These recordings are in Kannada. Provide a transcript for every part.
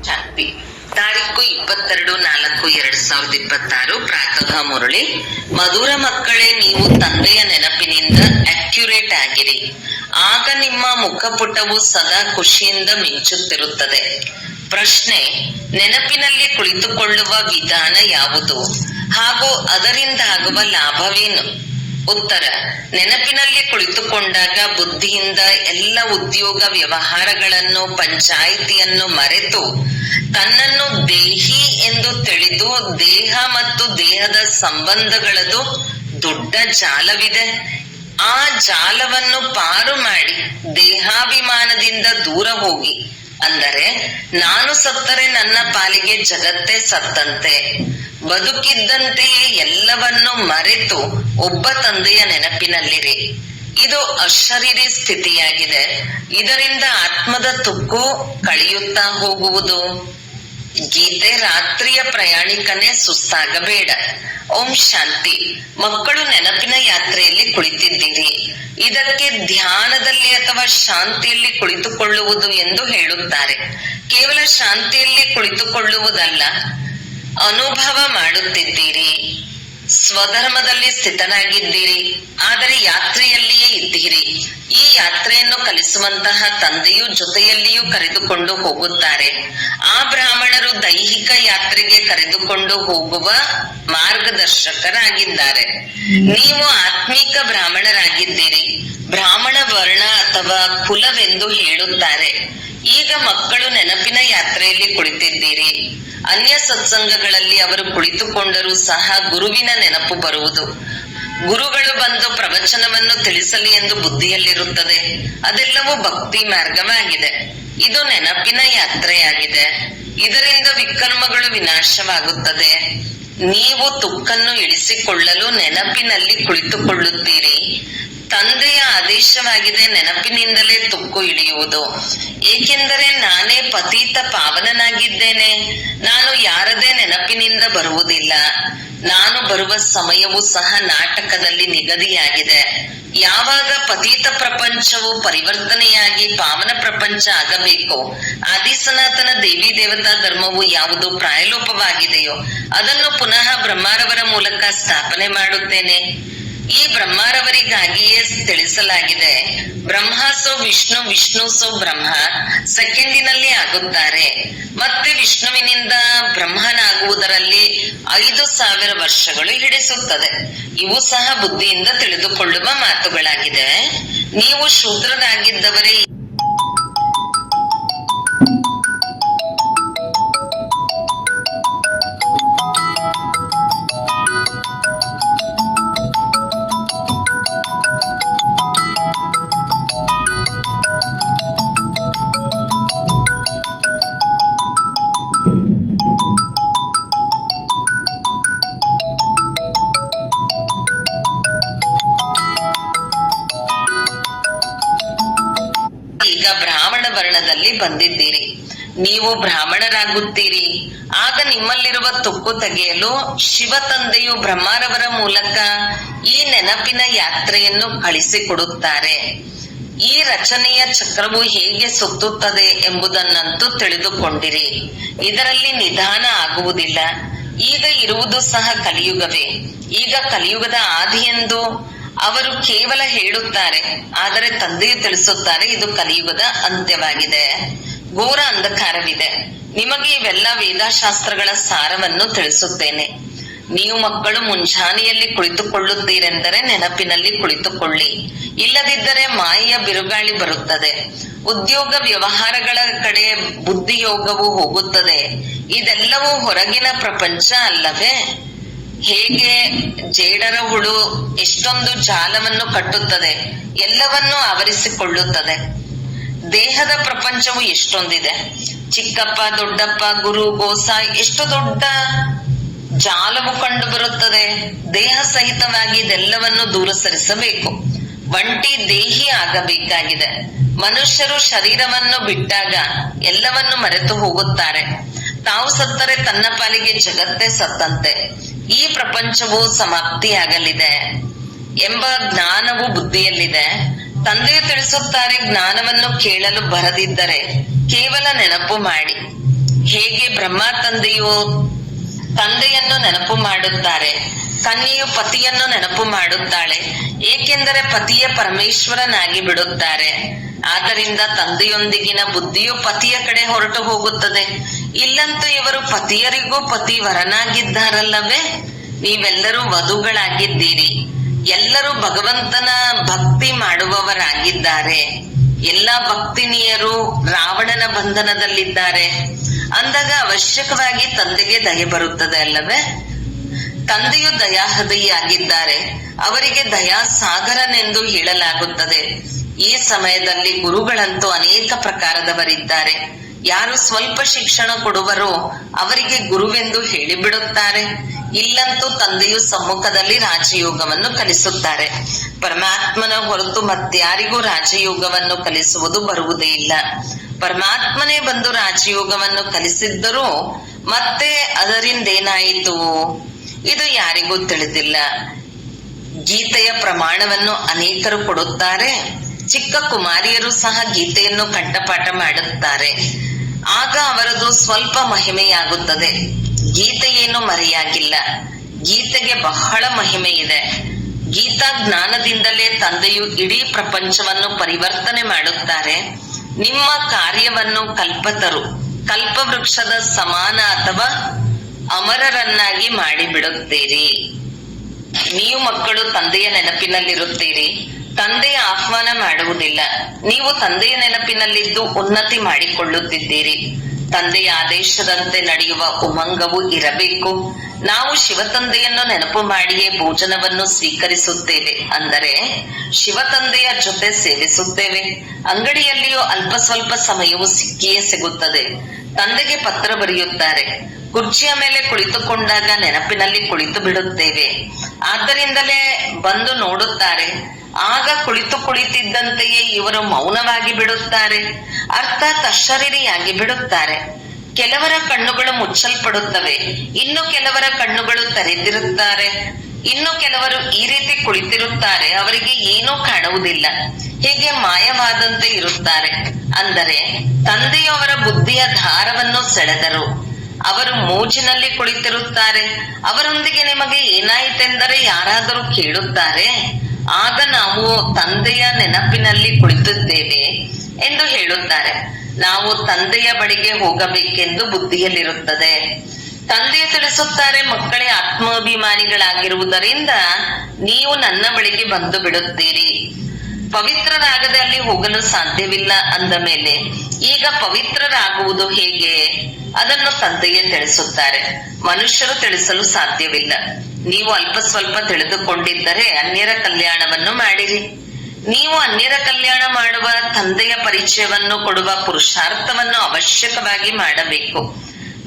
ಶಾಂತಿ. ತಾರೀಕು 22/4/2026 ಪ್ರಾತಃ ಮುರಳಿ. ಮಧುರ ಮಕ್ಕಳೇ, ನೀವು ತಂದೆಯ ನೆನಪಿನಿಂದ ಅಕ್ಯುರೇಟ್ ಆಗಿರಿ. ಆಗ ನಿಮ್ಮ ಮುಖಪುಟವು ಸದಾ ಖುಷಿಯಿಂದ ಮಿಂಚುತ್ತಿರುತ್ತದೆ. ಪ್ರಶ್ನೆ: ನೆನಪಿನಲ್ಲಿ ಕುಳಿತುಕೊಳ್ಳುವ ವಿಧಾನ ಯಾವುದು ಹಾಗೂ ಅದರಿಂದ ಆಗುವ ಲಾಭವೇನು? ಉತ್ತರ: ನೆನಪಿನಲ್ಲಿ ಕುಳಿತುಕೊಂಡಾಗ ಬುದ್ಧಿಯಿಂದ ಎಲ್ಲ ಉದ್ಯೋಗ ವ್ಯವಹಾರಗಳನ್ನು, ಪಂಚಾಯಿತಿಯನ್ನು ಮರೆತು ತನ್ನನ್ನು ದೇಹಿ ಎಂದು ತಿಳಿದು, ದೇಹ ಮತ್ತು ದೇಹದ ಸಂಬಂಧಗಳದು ದೊಡ್ಡ ಜಾಲವಿದೆ, ಆ ಜಾಲವನ್ನು ಪಾರು ಮಾಡಿ ದೇಹಾಭಿಮಾನದಿಂದ ದೂರ ಹೋಗಿ, ಅಂದರೆ ನಾನು ಸತ್ತರೆ ನನ್ನ ಪಾಲಿಗೆ ಜಗತ್ತೇ ಸತ್ತಂತೆ, ಬದುಕಿದ್ದಂತೆಯೇ ಎಲ್ಲವನ್ನು ಮರೆತು ಒಬ್ಬ ತಂದೆಯ ನೆನಪಿನಲ್ಲಿರಿ. ಇದು ಅಶರೀರಿ ಸ್ಥಿತಿಯಾಗಿದೆ. ಇದರಿಂದ ಆತ್ಮದ ತುಕ್ಕು ಕಳೆಯುತ್ತಾ ಹೋಗುವುದು. ಗೀತೆ: ರಾತ್ರಿಯ ಪ್ರಯಾಣಿಕನೇ, ಸುಸ್ತಾಗಬೇಡ. ಓಂ ಶಾಂತಿ. ಮಕ್ಕಳು ನೆನಪಿನ ಯಾತ್ರೆಯಲ್ಲಿ ಕುಳಿತಿದ್ದೀರಿ. ಇದಕ್ಕೆ ಧ್ಯಾನದಲ್ಲಿ ಅಥವಾ ಶಾಂತಿಯಲ್ಲಿ ಕುಳಿತುಕೊಳ್ಳುವುದು ಎಂದು ಹೇಳುತ್ತಾರೆ. ಕೇವಲ ಶಾಂತಿಯಲ್ಲಿ ಕುಳಿತುಕೊಳ್ಳುವುದಲ್ಲ, ಅನುಭವ ಮಾಡುತ್ತಿದ್ದೀರಿ. ಸ್ವಧರ್ಮದಲ್ಲಿ ಸ್ಥಿತನಾಗಿದ್ದೀರಿ, ಆದರೆ ಯಾತ್ರೆಯಲ್ಲಿಯೇ ಇದ್ದೀರಿ. ಈ ಯಾತ್ರೆಯನ್ನು ಕಲಿಸುವಂತಹ ತಂದೆಯು ಜೊತೆಯಲ್ಲಿಯೂ ಕರೆದುಕೊಂಡು ಹೋಗುತ್ತಾರೆ. ಆ ಬ್ರಾಹ್ಮಣರು ದೈಹಿಕ ಯಾತ್ರೆಗೆ ಕರೆದುಕೊಂಡು ಹೋಗುವ ಮಾರ್ಗದರ್ಶಕರಾಗಿದ್ದಾರೆ. ನೀವು ಆತ್ಮಿಕ ಬ್ರಾಹ್ಮಣರಾಗಿದ್ದೀರಿ. ಬ್ರಾಹ್ಮಣ ವರ್ಣ ಅಥವಾ ಕುಲವೆಂದು ಹೇಳುತ್ತಾರೆ. ಈಗ ಮಕ್ಕಳು ನೆನಪಿನ ಯಾತ್ರೆಯಲ್ಲಿ ಕುಳಿತಿದ್ದೀರಿ. ಅನ್ಯ ಸತ್ಸಂಗಗಳಲ್ಲಿ ಅವರು ಕುಳಿತುಕೊಂಡರೂ ಸಹ ಗುರುವಿನ ನೆನಪು ಬರುವುದು. ಗುರುಗಳು ಬಂದು ಪ್ರವಚನವನ್ನು ತಿಳಿಸಲಿ ಎಂದು ಬುದ್ಧಿಯಲ್ಲಿರುತ್ತದೆ. ಅದೆಲ್ಲವೂ ಭಕ್ತಿ ಮಾರ್ಗವಾಗಿದೆ. ಇದು ನೆನಪಿನ ಯಾತ್ರೆಯಾಗಿದೆ. ಇದರಿಂದ ವಿಕರ್ಮಗಳು ವಿನಾಶವಾಗುತ್ತದೆ. ನೀವು ತುಕ್ಕನ್ನು ಇಳಿಸಿಕೊಳ್ಳಲು ನೆನಪಿನಲ್ಲಿ ಕುಳಿತುಕೊಳ್ಳುತ್ತೀರಿ. ತಂದೆಯ ಆದೇಶವಾಗಿದೆ ನೆನಪಿನಿಂದಲೇ ತುಕ್ಕು ಇಳಿಯುವುದು. ಏಕೆಂದರೆ ನಾನೇ ಪತೀತ ಪಾವನನಾಗಿದ್ದೇನೆ. ನಾನು ಯಾರದೇ ನೆನಪಿನಿಂದ ಬರುವುದಿಲ್ಲ. ನಾನು ಬರುವ ಸಮಯವೂ ಸಹ ನಾಟಕದಲ್ಲಿ ನಿಗದಿಯಾಗಿದೆ. ಯಾವಾಗ ಪತೀತ ಪ್ರಪಂಚವು ಪರಿವರ್ತನೆಯಾಗಿ ಪಾವನ ಪ್ರಪಂಚ ಆಗಬೇಕು, ಆದಿಸನಾತನ ದೇವಿ ದೇವತಾ ಧರ್ಮವು ಯಾವುದು ಪ್ರಾಯಲೋಪವಾಗಿದೆಯೋ ಅದನ್ನು ಪುನಃ ಬ್ರಹ್ಮಾರವರ ಮೂಲಕ ಸ್ಥಾಪನೆ ಮಾಡುತ್ತೇನೆ. ಈ ಬ್ರಹ್ಮಾರವರಿಗಾಗಿಯೇ ತಿಳಿಸಲಾಗಿದೆ, ಬ್ರಹ್ಮ ಸೋ ವಿಷ್ಣು, ವಿಷ್ಣು ಸೋ ಬ್ರಹ್ಮ ಸೆಕೆಂಡಿನಲ್ಲಿ ಆಗುತ್ತಾರೆ. ಮತ್ತೆ ವಿಷ್ಣುವಿನಿಂದ ಬ್ರಹ್ಮನಾಗುವುದರಲ್ಲಿ 5000 ವರ್ಷಗಳು ಹಿಡಿಸುತ್ತದೆ. ಇವು ಸಹ ಬುದ್ಧಿಯಿಂದ ತಿಳಿದುಕೊಳ್ಳುವ ಮಾತುಗಳಾಗಿದೆ. ನೀವು ಶೂದ್ರರಾಗಿದ್ದವರೇ ಈಗ ಬ್ರಾಹ್ಮಣ ವರ್ಣದಲ್ಲಿ ಬಂದಿದ್ದೀರಿ. ನೀವು ಬ್ರಾಹ್ಮಣರಾಗುತ್ತೀರಿ. ಆಗ ನಿಮ್ಮಲ್ಲಿರುವ ತುಕ್ಕು ತೆಗೆಯಲು ಶಿವ ತಂದೆಯು ಬ್ರಹ್ಮಾರವರ ಮೂಲಕ ಈ ನೆನಪಿನ ಯಾತ್ರೆಯನ್ನು ಕಳಿಸಿಕೊಡುತ್ತಾರೆ. ಈ ರಚನೆಯ ಚಕ್ರವು ಹೇಗೆ ಸುತ್ತುತ್ತದೆ ಎಂಬುದನ್ನಂತೂ ತಿಳಿದುಕೊಂಡಿರಿ. ಇದರಲ್ಲಿ ನಿಧಾನ ಆಗುವುದಿಲ್ಲ. ಈಗ ಇರುವುದು ಸಹ ಕಲಿಯುಗವೇ. ಈಗ ಕಲಿಯುಗದ ಆದಿ ಎಂದು ಅವರು ಕೇವಲ ಹೇಳುತ್ತಾರೆ, ಆದರೆ ತಂದೆಯು ತಿಳಿಸುತ್ತಾರೆ ಇದು ಕಲಿಯುಗದ ಅಂತ್ಯವಾಗಿದೆ. ಘೋರ ಅಂಧಕಾರವಿದೆ. ನಿಮಗೆ ಇವೆಲ್ಲ ವೇದಶಾಸ್ತ್ರಗಳ ಸಾರವನ್ನು ತಿಳಿಸುತ್ತೇನೆ. ನೀವು ಮಕ್ಕಳು ಮುಂಜಾನೆಯಲ್ಲಿ ಕುಳಿತುಕೊಳ್ಳುತ್ತೀರೆಂದರೆ ನೆನಪಿನಲ್ಲಿ ಕುಳಿತುಕೊಳ್ಳಿ. ಇಲ್ಲದಿದ್ದರೆ ಮಾಯೆಯ ಬಿರುಗಾಳಿ ಬರುತ್ತದೆ. ಉದ್ಯೋಗ ವ್ಯವಹಾರಗಳ ಕಡೆ ಬುದ್ಧಿಯೋಗವು ಹೋಗುತ್ತದೆ. ಇದೆಲ್ಲವೂ ಹೊರಗಿನ ಪ್ರಪಂಚ ಅಲ್ಲವೇ? ಹೇಗೆ ಜೇಡರ ಹುಳು ಎಷ್ಟೊಂದು ಜಾಲವನ್ನು ಕಟ್ಟುತ್ತದೆ, ಎಲ್ಲವನ್ನೂ ಆವರಿಸಿಕೊಳ್ಳುತ್ತದೆ. ದೇಹದ ಪ್ರಪಂಚವು ಎಷ್ಟೊಂದಿದೆ. ಚಿಕ್ಕಪ್ಪ, ದೊಡ್ಡಪ್ಪ, ಗುರು, ಗೋಸ, ಎಷ್ಟು ದೊಡ್ಡ ಜಾಲವು ಕಂಡು ಬರುತ್ತದೆ. ದೇಹ ಸಹಿತವಾಗಿ ಇದೆಲ್ಲವನ್ನು ದೂರ ಸರಿಸಬೇಕು. ಒಂಟಿ ದೇಹಿ ಆಗಬೇಕಾಗಿದೆ. ಮನುಷ್ಯರು ಶರೀರವನ್ನು ಬಿಟ್ಟಾಗ ಎಲ್ಲವನ್ನು ಮರೆತು ಹೋಗುತ್ತಾರೆ. ತಾವು ಸತ್ತರೆ ತನ್ನ ಪಾಲಿಗೆ ಜಗತ್ತೇ ಸತ್ತಂತೆ, ಈ ಪ್ರಪಂಚವು ಸಮಾಪ್ತಿಯಾಗಲಿದೆ ಎಂಬ ಜ್ಞಾನವು ಬುದ್ಧಿಯಲ್ಲಿದೆ. ತಂದೆಯು ತಿಳಿಸುತ್ತಾರೆ, ಜ್ಞಾನವನ್ನು ಕೇಳಲು ಬರದಿದ್ದರೆ ಕೇವಲ ನೆನಪು ಮಾಡಿ. ಹೇಗೆ ಬ್ರಹ್ಮ ತಂದೆಯನ್ನು ನೆನಪು ಮಾಡುತ್ತಾರೆ, ಕನ್ಯೆಯು ಪತಿಯನ್ನು ನೆನಪು ಮಾಡುತ್ತಾಳೆ, ಏಕೆಂದರೆ ಪತಿಯ ಪರಮೇಶ್ವರನಾಗಿ ಬಿಡುತ್ತಾರೆ. ಆದ್ದರಿಂದ ತಂದೆಯೊಂದಿಗಿನ ಬುದ್ಧಿಯು ಪತಿಯ ಕಡೆ ಹೊರಟು ಹೋಗುತ್ತದೆ. ಇಲ್ಲಂತೂ ಇವರು ಪತಿಯರಿಗೂ ಪತಿ ವರನಾಗಿದ್ದಾರಲ್ಲವೇ? ನೀವೆಲ್ಲರೂ ವಧುಗಳಾಗಿದ್ದೀರಿ. ಎಲ್ಲರೂ ಭಗವಂತನ ಭಕ್ತಿ ಮಾಡುವವರಾಗಿದ್ದಾರೆ. ಎಲ್ಲಾ ಭಕ್ತಿನಿಯರು ರಾವಣನ ಬಂಧನದಲ್ಲಿದ್ದಾರೆ ಅಂದಾಗ ಅವಶ್ಯಕವಾಗಿ ತಂದೆಗೆ ದಯೆ ಬರುತ್ತದೆ ಅಲ್ಲವೇ? ತಂದೆಯು ದಯಾಹೃದಯಿಯಾಗಿದ್ದಾರೆ. ಅವರಿಗೆ ದಯಾ ಸಾಗರನೆಂದು ಹೇಳಲಾಗುತ್ತದೆ. ಈ ಸಮಯದಲ್ಲಿ ಗುರುಗಳಂತೂ ಅನೇಕ ಪ್ರಕಾರದವರಿದ್ದಾರೆ. ಯಾರು ಸ್ವಲ್ಪ ಶಿಕ್ಷಣ ಕೊಡುವರೋ ಅವರಿಗೆ ಗುರುವೆಂದು ಹೇಳಿಬಿಡುತ್ತಾರೆ. ಇಲ್ಲಂತೂ ತಂದೆಯು ಸಮ್ಮುಖದಲ್ಲಿ ರಾಜಯೋಗವನ್ನು ಕಲಿಸುತ್ತಾರೆ. ಪರಮಾತ್ಮನ ಹೊರತು ಮತ್ಯಾರಿಗೂ ರಾಜಯೋಗವನ್ನು ಕಲಿಸುವುದು ಬರುವುದೇ ಇಲ್ಲ. ಪರಮಾತ್ಮನೇ ಬಂದು ರಾಜಯೋಗವನ್ನು ಕಲಿಸಿದ್ದರೂ ಮತ್ತೆ ಅದರಿಂದೇನಾಯಿತು ಇದು ಯಾರಿಗೂ ತಿಳಿದಿಲ್ಲ. ಗೀತೆಯ ಪ್ರಮಾಣವನ್ನು ಅನೇಕರು ಕೊಡುತ್ತಾರೆ. ಚಿಕ್ಕ ಕುಮಾರಿಯರು ಸಹ ಗೀತೆಯನ್ನು ಕಂಠಪಾಠ ಮಾಡುತ್ತಾರೆ. ಆಗ ಅವರದು ಸ್ವಲ್ಪ ಮಹಿಮೆಯಾಗುತ್ತದೆ. ಗೀತೆ ಏನು ಮರೆಯಾಗಿಲ್ಲ. ಗೀತೆಗೆ ಬಹಳ ಮಹಿಮೆ ಇದೆ. ಗೀತಾ ಜ್ಞಾನದಿಂದಲೇ ತಂದೆಯು ಇಡೀ ಪ್ರಪಂಚವನ್ನು ಪರಿವರ್ತನೆ ಮಾಡುತ್ತಾರೆ. ನಿಮ್ಮ ಕಾರ್ಯವನ್ನು ಕಲ್ಪತರು, ಕಲ್ಪವೃಕ್ಷದ ಸಮಾನ ಅಥವಾ ಅಮರರನ್ನಾಗಿ ಮಾಡಿಬಿಡುತ್ತೀರಿ. ನೀವು ಮಕ್ಕಳು ತಂದೆಯ ನೆನಪಿನಲ್ಲಿರುತ್ತೀರಿ. ತಂದೆಯ ಆಹ್ವಾನ ಮಾಡುವುದಿಲ್ಲ. ನೀವು ತಂದೆಯ ನೆನಪಿನಲ್ಲಿದ್ದು ಉನ್ನತಿ ಮಾಡಿಕೊಳ್ಳುತ್ತಿದ್ದೀರಿ. ತಂದೆಯ ಆದೇಶದಂತೆ ನಡೆಯುವ ಉಮಂಗವು ಇರಬೇಕು. ನಾವು ಶಿವತಂದೆಯನ್ನು ನೆನಪು ಮಾಡಿಯೇ ಭೋಜನವನ್ನು ಸ್ವೀಕರಿಸುತ್ತೇವೆ, ಅಂದರೆ ಶಿವತಂದೆಯ ಜೊತೆ ಸೇವಿಸುತ್ತೇವೆ. ಅಂಗಡಿಯಲ್ಲಿಯೂ ಅಲ್ಪ ಸ್ವಲ್ಪ ಸಮಯವು ಸಿಕ್ಕಿಯೇ ಸಿಗುತ್ತದೆ. ತಂದೆಗೆ ಪತ್ರ ಬರೆಯುತ್ತಾರೆ. ಕುರ್ಚಿಯ ಮೇಲೆ ಕುಳಿತುಕೊಂಡಾಗ ನೆನಪಿನಲ್ಲಿ ಕುಳಿತು ಬಿಡುತ್ತೇವೆ. ಆದ್ದರಿಂದಲೇ ಬಂದು ನೋಡುತ್ತಾರೆ. ಆಗ ಕುಳಿತಿದ್ದಂತೆಯೇ ಇವರು ಮೌನವಾಗಿ ಬಿಡುತ್ತಾರೆ, ಅರ್ಥಾತ್ ಅಶರೀರಿಯಾಗಿ ಬಿಡುತ್ತಾರೆ. ಕೆಲವರ ಕಣ್ಣುಗಳು ಮುಚ್ಚಲ್ಪಡುತ್ತವೆ, ಇನ್ನು ಕೆಲವರ ಕಣ್ಣುಗಳು ತೆರೆದಿರುತ್ತಾರೆ. ಇನ್ನು ಕೆಲವರು ಈ ರೀತಿ ಕುಳಿತಿರುತ್ತಾರೆ, ಅವರಿಗೆ ಏನೂ ಕಾಣುವುದಿಲ್ಲ, ಹೀಗೆ ಮಾಯವಾದಂತೆ ಇರುತ್ತಾರೆ. ಅಂದರೆ ತಂದೆಯು ಅವರ ಬುದ್ಧಿಯ ದಾರವನ್ನು ಸೆಳೆದರು. ಅವರು ಮೋಜಿನಲ್ಲಿ ಕುಳಿತಿರುತ್ತಾರೆ. ಅವರೊಂದಿಗೆ ನಿಮಗೆ ಏನಾಯಿತೆಂದರೆ ಯಾರಾದರೂ ಕೇಳುತ್ತಾರೆ. ಆಗ ನಾವು ತಂದೆಯ ನೆನಪಿನಲ್ಲಿ ಕುಳಿತಿದ್ದೇವೆ ಎಂದು ಹೇಳುತ್ತಾರೆ. ನಾವು ತಂದೆಯ ಬಳಿಗೆ ಹೋಗಬೇಕೆಂದು ಬುದ್ಧಿಯಲ್ಲಿರುತ್ತದೆ. ತಂದೆ ತಿಳಿಸುತ್ತಾರೆ, ಮಕ್ಕಳೇ ಆತ್ಮಾಭಿಮಾನಿಗಳಾಗಿರುವುದರಿಂದ ನೀವು ನನ್ನ ಬಳಿಗೆ ಬಂದು ಬಿಡುತ್ತೀರಿ. ಪವಿತ್ರರಾಗದೆ ಅಲ್ಲಿ ಹೋಗಲು ಸಾಧ್ಯವಿಲ್ಲ ಅಂದ ಮೇಲೆ ಈಗ ಪವಿತ್ರರಾಗುವುದು ಹೇಗೆ? ಅದನ್ನು ತಂದೆಯೇ ತಿಳಿಸುತ್ತಾರೆ. ಮನುಷ್ಯರು ತಿಳಿಸಲು ಸಾಧ್ಯವಿಲ್ಲ. ನೀವು ಅಲ್ಪ ಸ್ವಲ್ಪ ತಿಳಿದುಕೊಂಡಿದ್ದರೆ ಅನ್ಯರ ಕಲ್ಯಾಣವನ್ನು ಮಾಡಿರಿ. ನೀವು ಅನ್ಯರ ಕಲ್ಯಾಣ ಮಾಡುವ ತಂದೆಯ ಪರಿಚಯವನ್ನು ಕೊಡುವ ಪುರುಷಾರ್ಥವನ್ನು ಅವಶ್ಯಕವಾಗಿ ಮಾಡಬೇಕು.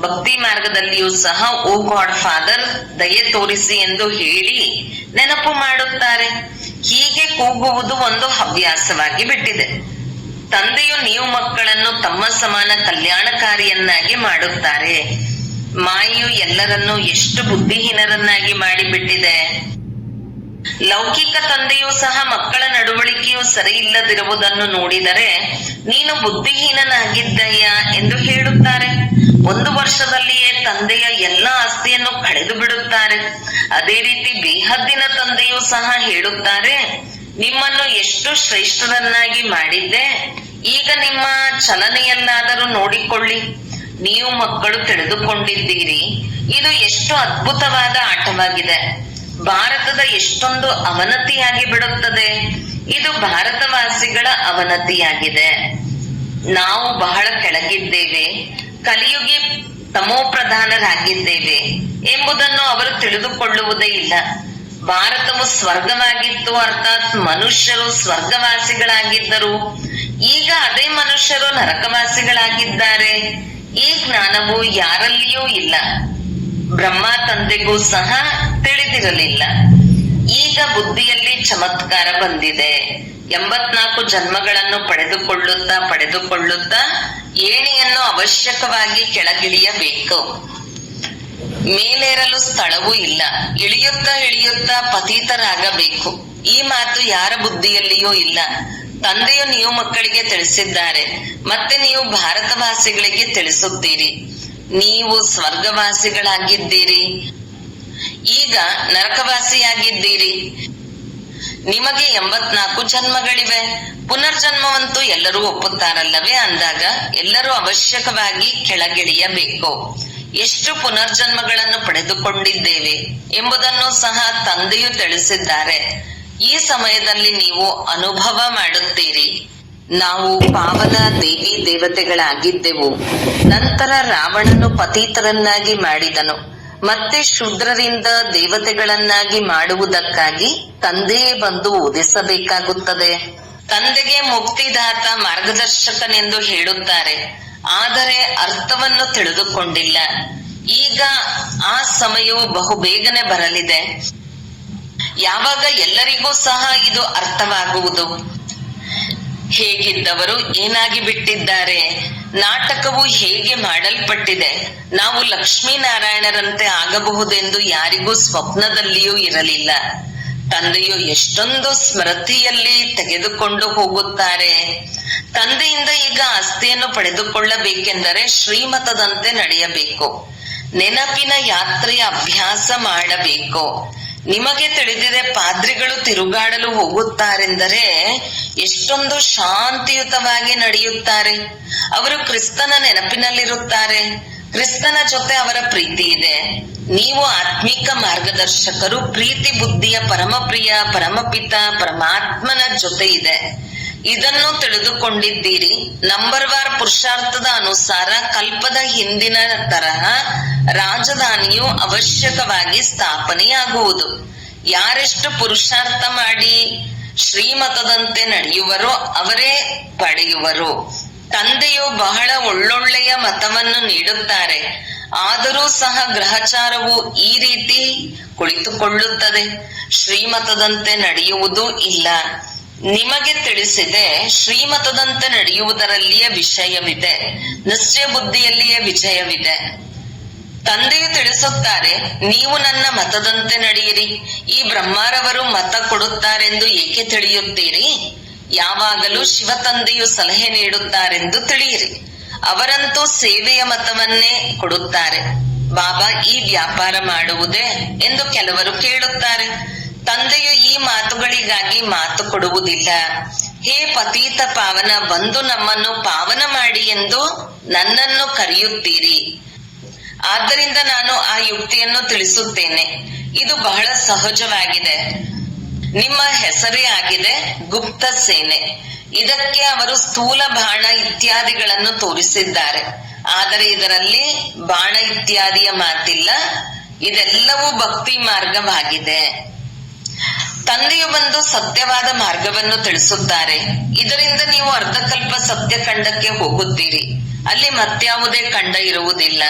ಭಕ್ತಿ ಮಾರ್ಗದಲ್ಲಿಯೂ ಸಹ ಓ ಗಾಡ್ ಫಾದರ್ ದಯೆ ತೋರಿಸಿ ಎಂದು ಹೇಳಿ ನೆನಪು ಮಾಡುತ್ತಾರೆ. ಹೀಗೆ ಕೂಗುವುದು ಒಂದು ಹವ್ಯಾಸವಾಗಿ ಬಿಟ್ಟಿದೆ. ತಂದೆಯು ನೀವು ಮಕ್ಕಳನ್ನು ತಮ್ಮ ಸಮಾನ ಕಲ್ಯಾಣಕಾರಿಯನ್ನಾಗಿ ಮಾಡುತ್ತಾರೆ. ಮಾಯೆಯು ಎಲ್ಲರನ್ನೂ ಎಷ್ಟು ಬುದ್ಧಿಹೀನರನ್ನಾಗಿ ಮಾಡಿಬಿಟ್ಟಿದೆ. ಲೌಕಿಕ ತಂದೆಯೂ ಸಹ ಮಕ್ಕಳ ನಡವಳಿಕೆಯು ಸರಿ ಇಲ್ಲದಿರುವುದನ್ನು ನೋಡಿದರೆ ನೀನು ಬುದ್ಧಿಹೀನನಾಗಿದ್ದೀಯಾ ಎಂದು ಹೇಳುತ್ತಾರೆ. 1 ವರ್ಷದಲ್ಲಿಯೇ ತಂದೆಯ ಎಲ್ಲ ಆಸ್ತಿಯನ್ನು ಕಳೆದು ಬಿಡುತ್ತಾರೆ. ಅದೇ ರೀತಿ ಬೇಹದ್ದಿನ ತಂದೆಯೂ ಸಹ ಹೇಳುತ್ತಾರೆ, ನಿಮ್ಮನ್ನು ಎಷ್ಟು ಶ್ರೇಷ್ಠರನ್ನಾಗಿ ಮಾಡಿದ್ದೆ, ಈಗ ನಿಮ್ಮ ಚಲನೆಯಲ್ಲಾದರೂ ನೋಡಿಕೊಳ್ಳಿ. ನೀವು ಮಕ್ಕಳು ತಿಳಿದುಕೊಂಡಿದ್ದೀರಿ, ಇದು ಎಷ್ಟು ಅದ್ಭುತವಾದ ಆಟವಾಗಿದೆ. ಭಾರತದ ಎಷ್ಟೊಂದು ಅವನತಿಯಾಗಿ ಬಿಡುತ್ತದೆ. ಇದು ಭಾರತವಾಸಿಗಳ ಅವನತಿಯಾಗಿದೆ. ನಾವು ಬಹಳ ಕೆಳಗಿದ್ದೇವೆ, ಕಲಿಯುಗಿ ತಮೋಪ್ರಧಾನರಾಗಿದ್ದೇವೆ ಎಂಬುದನ್ನು ಅವರು ತಿಳಿದುಕೊಳ್ಳುವುದೇ ಇಲ್ಲ. ಭಾರತವು ಸ್ವರ್ಗವಾಗಿತ್ತು, ಅರ್ಥಾತ್ ಮನುಷ್ಯರು ಸ್ವರ್ಗವಾಸಿಗಳಾಗಿದ್ದರು. ಈಗ ಅದೇ ಮನುಷ್ಯರು ನರಕವಾಸಿಗಳಾಗಿದ್ದಾರೆ. ಈ ಜ್ಞಾನವು ಯಾರಲ್ಲಿಯೂ ಇಲ್ಲ. ಬ್ರಹ್ಮ ತಂದೆಗೂ ಸಹ ತಿಳಿದಿರಲಿಲ್ಲ. ಈಗ ಬುದ್ಧಿಯಲ್ಲಿ ಚಮತ್ಕಾರ ಬಂದಿದೆ. 84 ಜನ್ಮಗಳನ್ನು ಪಡೆದುಕೊಳ್ಳುತ್ತಾ ಏಣಿಯನ್ನು ಅವಶ್ಯಕವಾಗಿ ಕೆಳಗಿಳಿಯಬೇಕು. ಮೇಲೇರಲು ಸ್ಥಳವೂ ಇಲ್ಲ. ಇಳಿಯುತ್ತಾ ಪತೀತರಾಗಬೇಕು. ಈ ಮಾತು ಯಾರ ಬುದ್ಧಿಯಲ್ಲಿಯೂ ಇಲ್ಲ. ತಂದೆಯು ನೀವು ಮಕ್ಕಳಿಗೆ ತಿಳಿಸಿದ್ದಾರೆ, ಮತ್ತೆ ನೀವು ಭಾರತವಾಸಿಗಳಿಗೆ ತಿಳಿಸುತ್ತೀರಿ. ನೀವು ಸ್ವರ್ಗವಾಸಿಗಳಾಗಿದ್ದೀರಿ, ಈಗ ನರಕವಾಸಿಯಾಗಿದ್ದೀರಿ. ನಿಮಗೆ 84 ಜನ್ಮಗಳಿವೆ. ಪುನರ್ಜನ್ಮವಂತೂ ಎಲ್ಲರೂ ಒಪ್ಪುತ್ತಾರಲ್ಲವೇ? ಅಂದಾಗ ಎಲ್ಲರೂ ಅವಶ್ಯಕವಾಗಿ ಕೆಳಗಿಳಿಯಬೇಕು. ಎಷ್ಟು ಪುನರ್ಜನ್ಮಗಳನ್ನು ಪಡೆದುಕೊಂಡಿದ್ದೇವೆ ಎಂಬುದನ್ನು ಸಹ ತಂದೆಯು ತಿಳಿಸಿದ್ದಾರೆ. ಈ ಸಮಯದಲ್ಲಿ ನೀವು ಅನುಭವ ಮಾಡುತ್ತೀರಿ. ನಾವು ಪಾವನ ದೇವಿ ದೇವತೆಗಳಾಗಿದ್ದೆವು. ನಂತರ ರಾವಣನು ಪತೀತರನ್ನಾಗಿ ಮಾಡಿದನು. ಮತ್ತೆ ಶೂದ್ರರಿಂದ ದೇವತೆಗಳನ್ನಾಗಿ ಮಾಡುವುದಕ್ಕಾಗಿ ತಂದೆಯೇ ಬಂದು ಉದಿಸಬೇಕಾಗುತ್ತದೆ. ತಂದೆಗೆ ಮುಕ್ತಿದಾತ ಮಾರ್ಗದರ್ಶಕನೆಂದು ಹೇಳುತ್ತಾರೆ, ಆದರೆ ಅರ್ಥವನ್ನು ತಿಳಿದುಕೊಂಡಿಲ್ಲ. ಈಗ ಆ ಸಮಯವು ಬಹುಬೇಗನೆ ಬರಲಿದೆ, ಯಾವಾಗ ಎಲ್ಲರಿಗೂ ಸಹ ಇದು ಅರ್ಥವಾಗುವುದು. ಹೇಗಿದ್ದವರು ಏನಾಗಿ ಬಿಟ್ಟಿದ್ದಾರೆ, ನಾಟಕವು ಹೇಗೆ ಮಾಡಲ್ಪಟ್ಟಿದೆ. ನಾವು ಲಕ್ಷ್ಮೀನಾರಾಯಣರಂತೆ ಆಗಬಹುದೆಂದು ಯಾರಿಗೂ ಸ್ವಪ್ನದಲ್ಲಿಯೂ ಇರಲಿಲ್ಲ. ತಂದೆಯು ಎಷ್ಟೊಂದು ಸ್ಮೃತಿಯಲ್ಲಿ ತೆಗೆದುಕೊಂಡು ಹೋಗುತ್ತಾರೆ. ತಂದೆಯಿಂದ ಈಗ ಆಸ್ತಿಯನ್ನು ಪಡೆದುಕೊಳ್ಳಬೇಕೆಂದರೆ ಶ್ರೀಮತದಂತೆ ನಡೆಯಬೇಕು. ನೆನಪಿನ ಯಾತ್ರೆಯ ಅಭ್ಯಾಸ ಮಾಡಬೇಕು. ನಿಮಗೆ ತಿಳಿದಿದೆ, ಪಾದ್ರಿಗಳು ತಿರುಗಾಡಲು ಹೋಗುತ್ತಾರೆಂದರೆ ಎಷ್ಟೊಂದು ಶಾಂತಿಯುತವಾಗಿ ನಡೆಯುತ್ತಾರೆ. ಅವರು ಕ್ರಿಸ್ತನ ನೆನಪಿನಲ್ಲಿರುತ್ತಾರೆ. ಕ್ರಿಸ್ತನ ಜೊತೆ ಅವರ ಪ್ರೀತಿ ಇದೆ. ನೀವು ಆತ್ಮಿಕ ಮಾರ್ಗದರ್ಶಕರು. ಪ್ರೀತಿ ಬುದ್ಧಿಯ ಪರಮಪ್ರಿಯ ಪರಮಪಿತ ಪರಮಾತ್ಮನ ಜೊತೆ ಇದೆ. ಇದನ್ನು ತಿಳಿದುಕೊಂಡಿದ್ದೀರಿ. ನಂಬರ್ವಾರ್ ಪುರುಷಾರ್ಥದ ಅನುಸಾರ ಕಲ್ಪದ ಹಿಂದಿನ ತರಹ ರಾಜಧಾನಿಯು ಅವಶ್ಯಕವಾಗಿ ಸ್ಥಾಪನೆಯಾಗುವುದು. ಯಾರೆಷ್ಟು ಪುರುಷಾರ್ಥ ಮಾಡಿ ಶ್ರೀಮತದಂತೆ ನಡೆಯುವರೋ ಅವರೇ ಪಡೆಯುವರು. ತಂದೆಯು ಬಹಳ ಒಳ್ಳೊಳ್ಳೆಯ ಮತವನ್ನು ನೀಡುತ್ತಾರೆ. ಆದರೂ ಸಹ ಗ್ರಹಚಾರವು ಈ ರೀತಿ ಕುಳಿತುಕೊಳ್ಳುತ್ತದೆ, ಶ್ರೀಮತದಂತೆ ನಡೆಯುವುದೂ ಇಲ್ಲ. ನಿಮಗೆ ತಿಳಿಸಿದೆ, ಶ್ರೀಮತದಂತೆ ನಡೆಯುವುದರಲ್ಲಿಯೇ ವಿಷಯವಿದೆ, ನಿಶ್ಚಯ ಬುದ್ಧಿಯಲ್ಲಿಯೇ ವಿಜಯವಿದೆ. ತಂದೆಯು ತಿಳಿಸುತ್ತಾರೆ, ನೀವು ನನ್ನ ಮತದಂತೆ ನಡೆಯಿರಿ. ಈ ಬ್ರಹ್ಮಾರವರು ಮತ ಕೊಡುತ್ತಾರೆಂದು ಏಕೆ ತಿಳಿಯುತ್ತೀರಿ? ಯಾವಾಗಲೂ ಶಿವ ತಂದೆಯು ಸಲಹೆ ನೀಡುತ್ತಾರೆಂದು ತಿಳಿಯಿರಿ. ಅವರಂತೂ ಸೇವೆಯ ಮತವನ್ನೇ ಕೊಡುತ್ತಾರೆ. ಬಾಬಾ ಈ ವ್ಯಾಪಾರ ಮಾಡುವುದೇ ಎಂದು ಕೆಲವರು ಕೇಳುತ್ತಾರೆ. ತಂದೆಯು ಈ ಮಾತುಗಳಿಗಾಗಿ ಮಾತು ಕೊಡುವುದಿಲ್ಲ. ಹೇ ಪತೀತ ಪಾವನ, ಬಂದು ನಮ್ಮನ್ನು ಪಾವನ ಮಾಡಿ ಎಂದು ನನ್ನನ್ನು ಕರೆಯುತ್ತೀರಿ. ಆದ್ದರಿಂದ ನಾನು ಆ ಯುಕ್ತಿಯನ್ನು ತಿಳಿಸುತ್ತೇನೆ. ಇದು ಬಹಳ ಸಹಜವಾಗಿದೆ. ನಿಮ್ಮ ಹೆಸರೇ ಆಗಿದೆ ಗುಪ್ತ ಸೇನೆ. ಇದಕ್ಕೆ ಅವರು ಸ್ಥೂಲ ಬಾಣ ಇತ್ಯಾದಿಗಳನ್ನು ತೋರಿಸಿದ್ದಾರೆ. ಆದರೆ ಇದರಲ್ಲಿ ಬಾಣ ಇತ್ಯಾದಿಯ ಮಾತಿಲ್ಲ. ಇದೆಲ್ಲವೂ ಭಕ್ತಿ ಮಾರ್ಗವಾಗಿದೆ. ತಂದೆಯು ಬಂದು ಸತ್ಯವಾದ ಮಾರ್ಗವನ್ನು ತಿಳಿಸುತ್ತಾರೆ. ಇದರಿಂದ ನೀವು ಅರ್ಧಕಲ್ಪ ಸತ್ಯ ಖಂಡಕ್ಕೆ ಹೋಗುತ್ತೀರಿ. ಅಲ್ಲಿ ಮತ್ಯಾವುದೇ ಖಂಡ ಇರುವುದಿಲ್ಲ.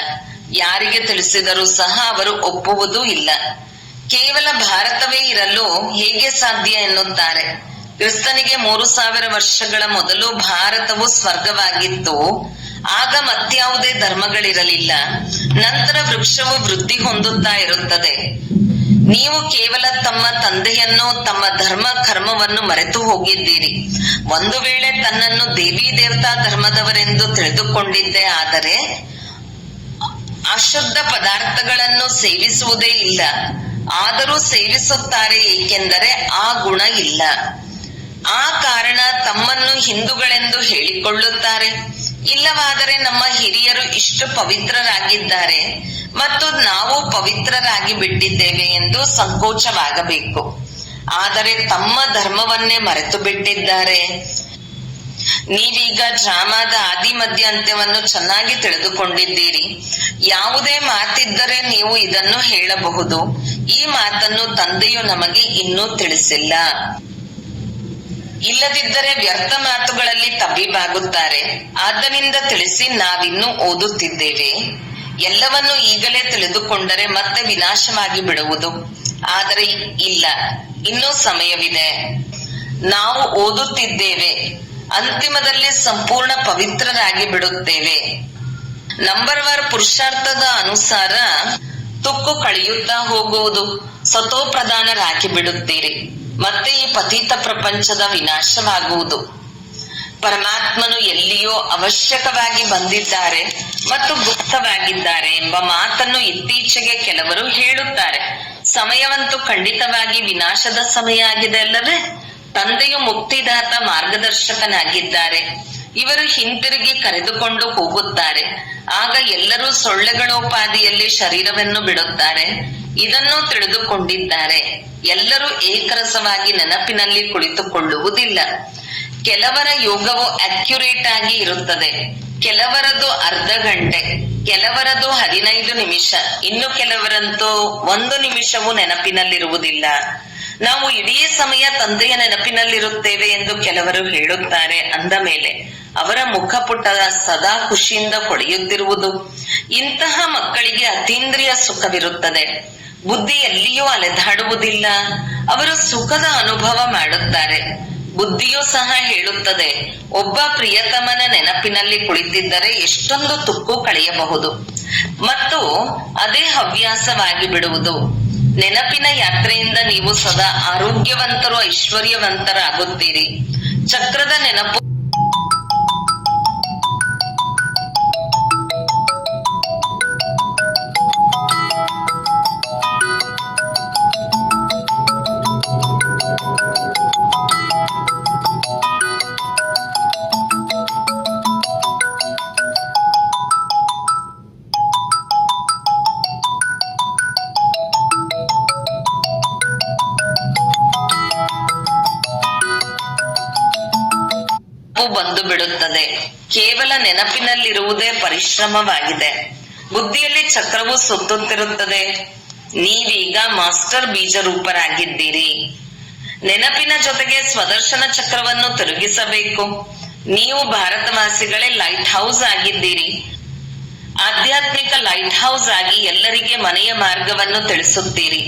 ಯಾರಿಗೆ ತಿಳಿಸಿದರೂ ಸಹ ಅವರು ಒಪ್ಪುವುದೂ ಇಲ್ಲ. ಕೇವಲ ಭಾರತವೇ ಇರಲು ಹೇಗೆ ಸಾಧ್ಯ ಎನ್ನುತ್ತಾರೆ. ಕ್ರಿಸ್ತನಿಗೆ 3000 ವರ್ಷಗಳ ಮೊದಲು ಭಾರತವು ಸ್ವರ್ಗವಾಗಿತ್ತು. ಆಗ ಮತ್ಯಾವುದೇ ಧರ್ಮಗಳಿರಲಿಲ್ಲ. ನಂತರ ವೃಕ್ಷವು ವೃದ್ಧಿ ಹೊಂದುತ್ತಾ ಇರುತ್ತದೆ. ನೀವು ಕೇವಲ ತಮ್ಮ ತಂದೆಯನ್ನು, ತಮ್ಮ ಧರ್ಮ ಕರ್ಮವನ್ನು ಮರೆತು ಹೋಗಿದ್ದೀರಿ. ಒಂದು ವೇಳೆ ತನ್ನನ್ನು ದೇವಿ ದೇವತಾ ಧರ್ಮದವರೆಂದು ತಿಳಿದುಕೊಂಡಿದ್ದೇ ಆದರೆ ಅಶುದ್ಧ ಪದಾರ್ಥಗಳನ್ನು ಸೇವಿಸುವುದೇ ಇಲ್ಲ. ಆದರೂ ಸೇವಿಸುತ್ತಾರೆ, ಏಕೆಂದರೆ ಆ ಗುಣ ಇಲ್ಲ. ಆ ಕಾರಣ ತಮ್ಮನ್ನು ಹಿಂದೂಗಳೆಂದು ಹೇಳಿಕೊಳ್ಳುತ್ತಾರೆ. ಇಲ್ಲವಾದರೆ ನಮ್ಮ ಹಿರಿಯರು ಇಷ್ಟು ಪವಿತ್ರರಾಗಿದ್ದಾರೆ ಮತ್ತು ನಾವು ಪವಿತ್ರರಾಗಿ ಬಿಟ್ಟಿದ್ದೇವೆ ಎಂದು ಸಂಕೋಚವಾಗಬೇಕು. ಆದರೆ ತಮ್ಮ ಧರ್ಮವನ್ನೇ ಮರೆತು ಬಿಟ್ಟಿದ್ದಾರೆ. ನೀವೀಗ ಡ್ರಾಮಾದ ಆದಿ ಮಧ್ಯ ಅಂತ್ಯವನ್ನು ಚೆನ್ನಾಗಿ ತಿಳಿದುಕೊಂಡಿದ್ದೀರಿ. ಯಾವುದೇ ಮಾತಿದ್ದರೆ ನೀವು ಇದನ್ನು ಹೇಳಬಹುದು. ಈ ಮಾತನ್ನು ತಂದೆಯು ನಮಗೆ ಇನ್ನೂ ತಿಳಿಸಿಲ್ಲ. ಇಲ್ಲದಿದ್ದರೆ ವ್ಯರ್ಥ ಮಾತುಗಳಲ್ಲಿ ತಬ್ಬಿಬಾಗುತ್ತಾರೆ. ಆದ್ದರಿಂದ ತಿಳಿಸಿ, ನಾವಿನ್ನೂ ಓದುತ್ತಿದ್ದೇವೆ. ಎಲ್ಲವನ್ನು ಈಗಲೇ ತಿಳಿದುಕೊಂಡರೆ ಮತ್ತೆ ವಿನಾಶವಾಗಿ ಬಿಡುವುದು. ಆದರೆ ಇಲ್ಲ, ಇನ್ನೂ ಸಮಯವಿದೆ. ನಾವು ಓದುತ್ತಿದ್ದೇವೆ. ಅಂತಿಮದಲ್ಲಿ ಸಂಪೂರ್ಣ ಪವಿತ್ರರಾಗಿ ಬಿಡುತ್ತೇವೆ. ನಂಬರ್ವಾರ್ ಪುರುಷಾರ್ಥದ ಅನುಸಾರ ತುಕ್ಕು ಕಳೆಯುತ್ತಾ ಹೋಗುವುದು. ಸತೋಪ್ರಧಾನರಾಗಿ ಬಿಡುತ್ತೀರಿ. ಮತ್ತೆ ಈ ಪತೀತ ಪ್ರಪಂಚದ ವಿನಾಶವಾಗುವುದು. ಪರಮಾತ್ಮನು ಎಲ್ಲಿಯೋ ಅವಶ್ಯಕವಾಗಿ ಬಂದಿದ್ದಾರೆ ಮತ್ತು ಗುಪ್ತವಾಗಿದ್ದಾರೆ ಎಂಬ ಮಾತನ್ನು ಇತ್ತೀಚೆಗೆ ಕೆಲವರು ಹೇಳುತ್ತಾರೆ. ಸಮಯವಂತೂ ಖಂಡಿತವಾಗಿ ವಿನಾಶದ ಸಮಯ ಆಗಿದೆ ಅಲ್ಲವೇ? ತಂದೆಯು ಮುಕ್ತಿದಾತ ಮಾರ್ಗದರ್ಶಕನಾಗಿದ್ದಾರೆ. ಇವರು ಹಿಂತಿರುಗಿ ಕರೆದುಕೊಂಡು ಹೋಗುತ್ತಾರೆ. ಆಗ ಎಲ್ಲರೂ ಸೊಳ್ಳೆಗಳೋಪಾದಿಯಲ್ಲಿ ಶರೀರವನ್ನು ಬಿಡುತ್ತಾರೆ. ಇದನ್ನು ತಿಳಿದುಕೊಂಡಿದ್ದಾರೆ. ಎಲ್ಲರೂ ಏಕರಸವಾಗಿ ನೆನಪಿನಲ್ಲಿ ಕುಳಿತುಕೊಳ್ಳುವುದಿಲ್ಲ. ಕೆಲವರ ಯೋಗವು ಅಕ್ಯುರೇಟ್ ಆಗಿ ಇರುತ್ತದೆ, ಕೆಲವರದು ಅರ್ಧ ಗಂಟೆ, ಕೆಲವರದು 15 ನಿಮಿಷ, ಇನ್ನು ಕೆಲವರಂತೂ 1 ನಿಮಿಷವೂ ನೆನಪಿನಲ್ಲಿರುವುದಿಲ್ಲ. ನಾವು ಇಡೀ ಸಮಯ ತಂದೆಯ ನೆನಪಿನಲ್ಲಿರುತ್ತೇವೆ ಎಂದು ಕೆಲವರು ಹೇಳುತ್ತಾರೆ. ಅಂದ ಮೇಲೆ ಅವರ ಮುಖಪುಟ ಸದಾ ಖುಷಿಯಿಂದ ಹೊಡೆಯುತ್ತಿರುವುದು. ಇಂತಹ ಮಕ್ಕಳಿಗೆ ಅತೀಂದ್ರಿಯ ಸುಖವಿರುತ್ತದೆ. ಬುದ್ಧಿ ಎಲ್ಲಿಯೂ ಅಲೆದಾಡುವುದಿಲ್ಲ. ಅವರು ಸುಖದ ಅನುಭವ ಮಾಡುತ್ತಾರೆ. ಬುದ್ಧಿಯೂ ಸಹ ಹೇಳುತ್ತದೆ, ಒಬ್ಬ ಪ್ರಿಯತಮನ ನೆನಪಿನಲ್ಲಿ ಕುಳಿತಿದ್ದರೆ ಎಷ್ಟೊಂದು ತುಕ್ಕು ಕಳೆಯಬಹುದು, ಮತ್ತು ಅದೇ ಹವ್ಯಾಸವಾಗಿ ಬಿಡುವುದು. ನೆನಪಿನ ಯಾತ್ರೆಯಿಂದ ನೀವು ಸದಾ ಆರೋಗ್ಯವಂತರು, ಐಶ್ವರ್ಯವಂತರಾಗುತ್ತೀರಿ. ಚಕ್ರದ ನೆನಪು ಬಂದು ಬಿಡುತ್ತದೆ. ಕೇವಲ ನೆನಪಿನಲ್ಲಿರುವುದೇ ಪರಿಶ್ರಮವಾಗಿದೆ. ಬುದ್ಧಿಯಲ್ಲಿ ಚಕ್ರವು ಸುತ್ತುತ್ತಿರುತ್ತದೆ. ನೀವೀಗ ಮಾಸ್ಟರ್ ಬೀಜರೂಪರಾಗಿದ್ದೀರಿ. ನೆನಪಿನ ಜೊತೆಗೆ ಸ್ವದರ್ಶನ ಚಕ್ರವನ್ನು ತಿರುಗಿಸಬೇಕು. ನೀವು ಭಾರತವಾಸಿಗಳೇ ಲೈಟ್ ಹೌಸ್ ಆಗಿದ್ದೀರಿ. ಆಧ್ಯಾತ್ಮಿಕ ಲೈಟ್ ಹೌಸ್ ಆಗಿ ಎಲ್ಲರಿಗೆ ಮನೆಯ ಮಾರ್ಗವನ್ನು ತಿಳಿಸುತ್ತೀರಿ.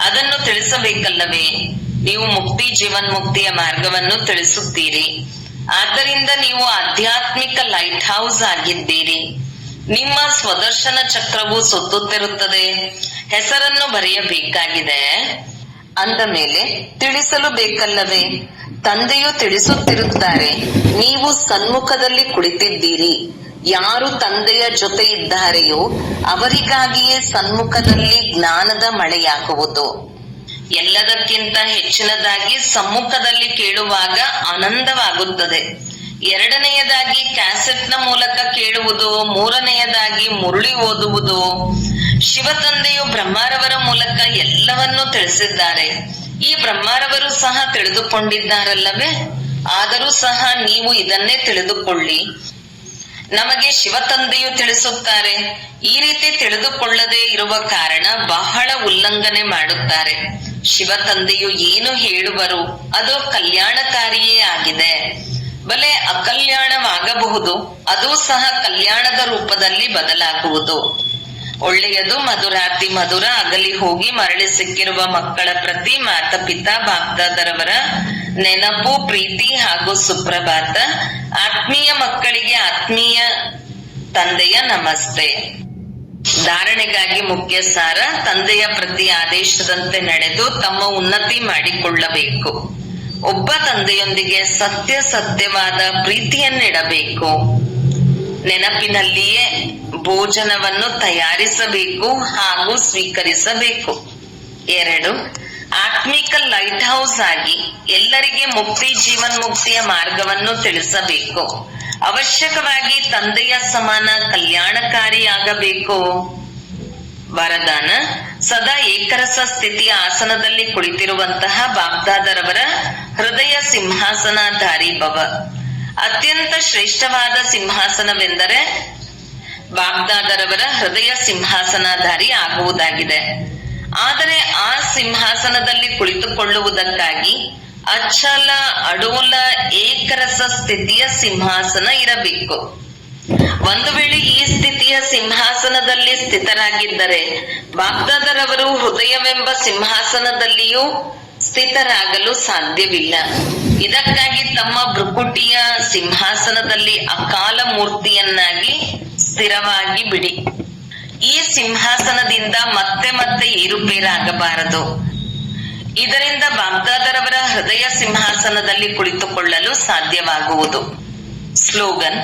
ಅದನ್ನು ತಿಳಿಸಬೇಕಲ್ಲವೇ? ನೀವು ಮುಕ್ತಿ ಜೀವನ್ಮುಕ್ತಿಯ ಮಾರ್ಗವನ್ನು ತಿಳಿಸುತ್ತೀರಿ. ಆದ್ದರಿಂದ ನೀವು ಆಧ್ಯಾತ್ಮಿಕ ಲೈಟ್ ಹೌಸ್ ಆಗಿದ್ದೀರಿ. ನಿಮ್ಮ ಸ್ವದರ್ಶನ ಚಕ್ರವು ಸುತ್ತುತ್ತಿರುತ್ತದೆ. ಹೆಸರನ್ನು ಬರೆಯಬೇಕಾಗಿದೆ. ಅಂದ ಮೇಲೆ ತಿಳಿಸಲು ಬೇಕಲ್ಲವೇ? ತಂದೆಯು ತಿಳಿಸುತ್ತಿರುತ್ತಾರೆ. ನೀವು ಸನ್ಮುಖದಲ್ಲಿ ಕುಳಿತಿದ್ದೀರಿ. ಯಾರು ತಂದೆಯ ಜೊತೆ ಇದ್ದಾರೆಯೋ ಅವರಿಗಾಗಿಯೇ ಸನ್ಮುಖದಲ್ಲಿ ಜ್ಞಾನದ ಮಳೆಯಾಗುವುದು. ಎಲ್ಲದಕ್ಕಿಂತ ಹೆಚ್ಚಿನದಾಗಿ ಸಮ್ಮುಖದಲ್ಲಿ ಕೇಳುವಾಗ ಆನಂದವಾಗುತ್ತದೆ. ಎರಡನೆಯದಾಗಿ ಕ್ಯಾಸೆಟ್ನ ಮೂಲಕ ಕೇಳುವುದು. ಮೂರನೆಯದಾಗಿ ಮುರುಳಿ ಓದುವುದು. ಶಿವ ತಂದೆಯು ಬ್ರಹ್ಮಾರವರ ಮೂಲಕ ಎಲ್ಲವನ್ನೂ ತಿಳಿಸಿದ್ದಾರೆ. ಈ ಬ್ರಹ್ಮಾರವರು ಸಹ ತಿಳಿದುಕೊಂಡಿದ್ದಾರಲ್ಲವೇ? ಆದರೂ ಸಹ ನೀವು ಇದನ್ನೇ ತಿಳಿದುಕೊಳ್ಳಿ. ನಮಗೆ ಶಿವ ತಂದೆಯು ತಿಳಿಸುತ್ತಾರೆ. ಈ ರೀತಿ ತಿಳಿದುಕೊಳ್ಳದೆ ಇರುವ ಕಾರಣ ಬಹಳ ಉಲ್ಲಂಘನೆ ಮಾಡುತ್ತಾರೆ. ಶಿವ ತಂದೆಯು ಏನು ಹೇಳುವರು ಅದು ಕಲ್ಯಾಣಕಾರಿಯೇ ಆಗಿದೆ. ಬಲೆ ಅಕಲ್ಯಾಣವಾಗಬಹುದು, ಅದು ಸಹ ಕಲ್ಯಾಣದ ರೂಪದಲ್ಲಿ ಬದಲಾಗುವುದು. ಒಳ್ಳೆಯದು. ಮಧುರಾತಿ ಮಧುರ ಅಗಲಿ ಹೋಗಿ ಮರಳಿ ಸಿಕ್ಕಿರುವ ಮಕ್ಕಳ ಪ್ರತಿ ಮಾತಪಿತಾ ಬಾಪ್ದಾದರವರ ನೆನಪು, ಪ್ರೀತಿ ಹಾಗೂ ಸುಪ್ರಭಾತ. ಆತ್ಮೀಯ ಮಕ್ಕಳಿಗೆ ಆತ್ಮೀಯ ತಂದೆಯ ನಮಸ್ತೆ. ಧಾರಣೆಗಾಗಿ ಮುಖ್ಯ ಸಾರ: ತಂದೆಯ ಪ್ರತಿ ಆದೇಶದಂತೆ ನಡೆದು ತಮ್ಮ ಉನ್ನತಿ ಮಾಡಿಕೊಳ್ಳಬೇಕು. ಒಬ್ಬ ತಂದೆಯೊಂದಿಗೆ ಸತ್ಯವಾದ ಪ್ರೀತಿಯನ್ನಿಡಬೇಕು. ನೆನಪಿನಲ್ಲಿಯೇ ಭೋಜನವನ್ನು ತಯಾರಿಸಬೇಕು ಹಾಗೂ ಸ್ವೀಕರಿಸಬೇಕು. 2. ಆತ್ಮಿಕ ಲೈಟ್ ಹೌಸ್ ಆಗಿ ಎಲ್ಲರಿಗೆ ಮುಕ್ತಿ ಜೀವನ್ಮುಕ್ತಿಯ ಮಾರ್ಗವನ್ನು ತಿಳಿಸಬೇಕು. ಅವಶ್ಯಕವಾಗಿ ತಂದೆಯ ಸಮಾನ ಕಲ್ಯಾಣಕಾರಿಯಾಗಬೇಕು. ವರದಾನ: ಸದಾ ಏಕರಸ ಸ್ಥಿತಿಯ ಆಸನದಲ್ಲಿ ಕುಳಿತಿರುವಂತಹ ಬಾಪ್ದಾದರವರ ಹೃದಯ ಸಿಂಹಾಸನಧಾರಿ ಭವ. ಅತ್ಯಂತ ಶ್ರೇಷ್ಠವಾದ ಸಿಂಹಾಸನವೆಂದರೆ ಬಾಪ್ದಾದರವರ ಹೃದಯ ಸಿಂಹಾಸನಧಾರಿ ಆಗುವುದಾಗಿದೆ. ಆದರೆ ಆ ಸಿಂಹಾಸನದಲ್ಲಿ ಕುಳಿತುಕೊಳ್ಳುವುದಕ್ಕಾಗಿ ಅಚಲ ಅಡೋಲ ಏಕರಸ ಸ್ಥಿತಿಯ ಸಿಂಹಾಸನ ಇರಬೇಕು. ಒಂದು ವೇಳೆ ಈ ಸ್ಥಿತಿಯ ಸಿಂಹಾಸನದಲ್ಲಿ ಸ್ಥಿತರಾಗಿದ್ದರೆ ಬಾಪ್ದಾದರವರು ಹೃದಯವೆಂಬ ಸಿಂಹಾಸನದಲ್ಲಿಯೂ ಸ್ಥಿತರಾಗಲು ಸಾಧ್ಯವಿಲ್ಲ. ಇದಕ್ಕಾಗಿ ತಮ್ಮ ಭೃಕುಟಿಯ ಸಿಂಹಾಸನದಲ್ಲಿ ಅಕಾಲ ಮೂರ್ತಿಯನ್ನಾಗಿ ಸ್ಥಿರವಾಗಿ ಬಿಡಿ. ಈ ಸಿಂಹಾಸನದಿಂದ ಮತ್ತೆ ಮತ್ತೆ ಏರುಪೇರಾಗಬಾರದು. ಇದರಿಂದ ಬಾಪ್ದಾದರವರ ಹೃದಯ ಸಿಂಹಾಸನದಲ್ಲಿ ಕುಳಿತುಕೊಳ್ಳಲು ಸಾಧ್ಯವಾಗುವುದು. ಸ್ಲೋಗನ್: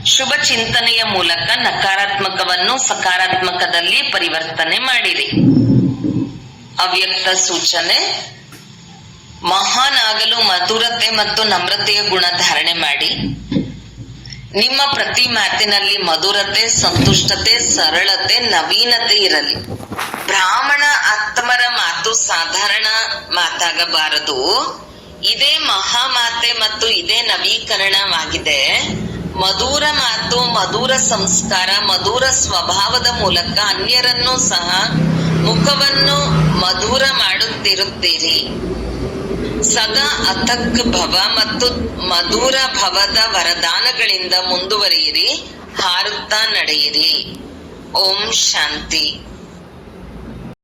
ಶುಭ ಚಿಂತನೆಯ ಮೂಲಕ ನಕಾರಾತ್ಮಕವನ್ನು ಸಕಾರಾತ್ಮಕದಲ್ಲಿ ಪರಿವರ್ತನೆ ಮಾಡಿರಿ. ಅವ್ಯಕ್ತ ಸೂಚನೆ: ಮಹಾನ್ ಆಗಲು ಮಧುರತೆ ಮತ್ತು ನಮ್ರತೆಯ ಗುಣ ಧಾರಣೆ ಮಾಡಿ. ನಿಮ್ಮ ಪ್ರತಿ ಮಾತಿನಲ್ಲಿ ಮಧುರತೆ, ಸಂತುಷ್ಟತೆ, ಸರಳತೆ, ನವೀನತೆ ಇರಲಿ. ಬ್ರಾಹ್ಮಣ ಆತ್ಮರ ಮಾತು ಸಾಧಾರಣ ಮಾತಾಗಬಾರದು. ಇದೇ ಮಹಾಮಾತೆ ಮತ್ತು ಇದೇ ನವೀಕರಣವಾಗಿದೆ. ಮಧುರ ಮಾತು, ಮಧುರ ಸಂಸ್ಕಾರ, ಮಧುರ ಸ್ವಭಾವದ ಮೂಲಕ ಅನ್ಯರನ್ನು ಸಹ ಮುಖವನ್ನು ಮಧುರ ಮಾಡುತ್ತಿರುತ್ತೀರಿ. ಸದಾ ಅಥಕ್ ಭವ ಮತ್ತು ಮಧುರ ಭವದ ವರದಾನಗಳಿಂದ ಮುಂದುವರಿಯಿರಿ. ಹಾರುತ್ತಾ ನಡೆಯಿರಿ. ಓಂ ಶಾಂತಿ.